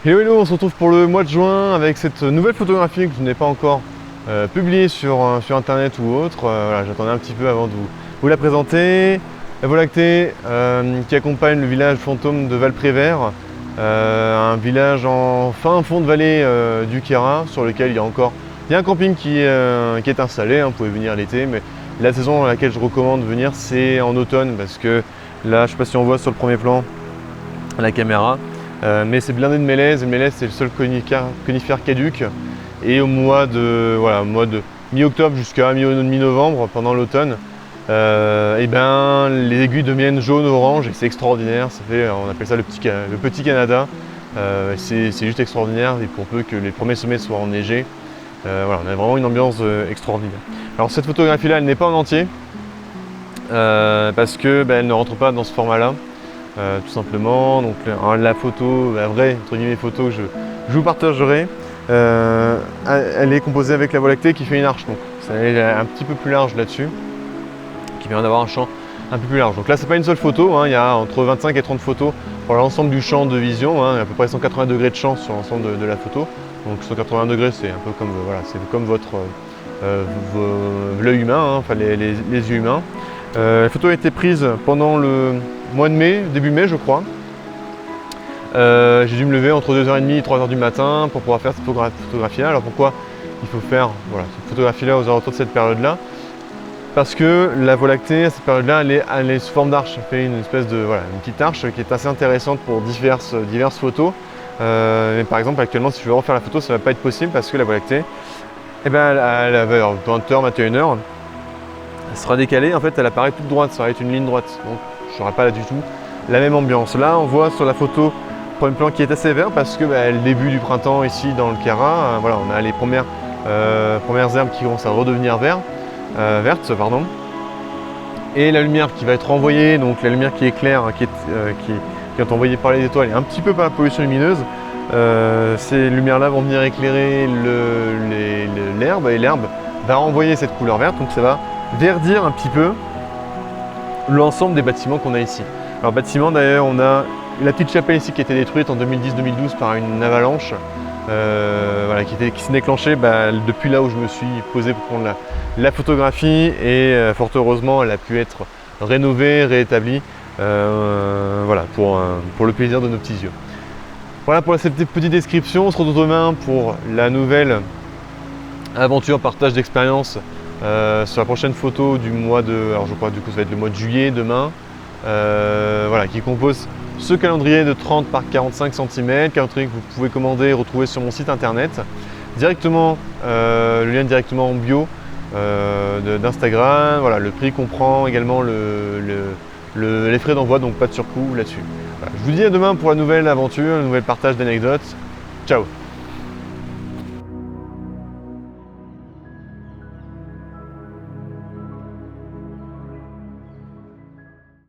Hello hello, on se retrouve pour le mois de juin avec cette nouvelle photographie que je n'ai pas encore publiée sur internet ou autre. Voilà, j'attendais un petit peu avant de vous la présenter. La Voie lactée qui accompagne le village fantôme de Valprévert, un village en fin fond de vallée du Queyras, sur lequel il y a un camping qui est installé, hein, vous pouvez venir l'été, mais la saison à laquelle je recommande de venir c'est en automne parce que là, je ne sais pas si on voit sur le premier plan la caméra. Mais c'est blindé de mélèze, et le mélèze c'est le seul conifère caduc. Et au mois de mi-octobre jusqu'à mi-novembre, pendant l'automne, et ben, les aiguilles deviennent jaunes, orange, et c'est extraordinaire. On appelle ça le petit Canada. C'est juste extraordinaire, et pour peu que les premiers sommets soient enneigés, voilà, on a vraiment une ambiance extraordinaire. Alors cette photographie là, elle n'est pas en entier, parce que elle ne rentre pas dans ce format là. Tout simplement. Donc la photo, la vraie entre guillemets photo que je vous partagerai, elle est composée avec la Voie lactée qui fait une arche, donc elle est un petit peu plus large là-dessus, qui permet d'avoir un champ un peu plus large. Donc là c'est pas une seule photo, hein, il y a entre 25 et 30 photos pour l'ensemble du champ de vision, hein, à peu près 180 degrés de champ sur l'ensemble de la photo. Donc 180 degrés c'est un peu comme voilà, c'est comme votre l'œil humain, hein, enfin les yeux humains. La photo a été prise pendant le mois de mai, début mai je crois. J'ai dû me lever entre 2h30 et 3h du matin pour pouvoir faire cette photographie là. Alors pourquoi il faut faire cette photographie là aux alentours de cette période là? Parce que la Voie lactée à cette période là elle est sous forme d'arche. Elle fait une espèce de une petite arche qui est assez intéressante pour diverses photos. Mais par exemple actuellement si je veux refaire la photo ça ne va pas être possible parce que la Voie lactée elle avait 20h, 21h. Elle sera décalée, en fait elle apparaît toute droite, ça va être une ligne droite, donc je n'aurai pas là du tout la même ambiance. Là on voit sur la photo premier plan qui est assez vert parce que le début du printemps ici dans le Queyras, voilà, on a les premières herbes qui commencent à redevenir vertes, et la lumière qui va être renvoyée, donc la lumière qui éclaire, qui est envoyée par les étoiles et un petit peu par la pollution lumineuse. Ces lumières là vont venir éclairer l'herbe et l'herbe va renvoyer cette couleur verte, donc ça va verdir un petit peu l'ensemble des bâtiments qu'on a ici. Alors bâtiment d'ailleurs, on a la petite chapelle ici qui a été détruite en 2010-2012 par une avalanche qui s'est déclenchée depuis là où je me suis posé pour prendre la photographie, et fort heureusement elle a pu être rénovée, réétablie pour le plaisir de nos petits yeux. Voilà pour cette petite description. On se retrouve demain pour la nouvelle aventure, partage d'expérience sur la prochaine photo du mois de, alors je crois du coup ça va être le mois de juillet demain, qui compose ce calendrier de 30 par 45 cm, calendrier que vous pouvez commander et retrouver sur mon site internet directement, le lien directement en bio d'Instagram. Voilà, le prix comprend également les frais d'envoi, donc pas de surcoût là-dessus. Voilà, je vous dis à demain pour la nouvelle aventure, le nouvel partage d'anecdotes. Ciao!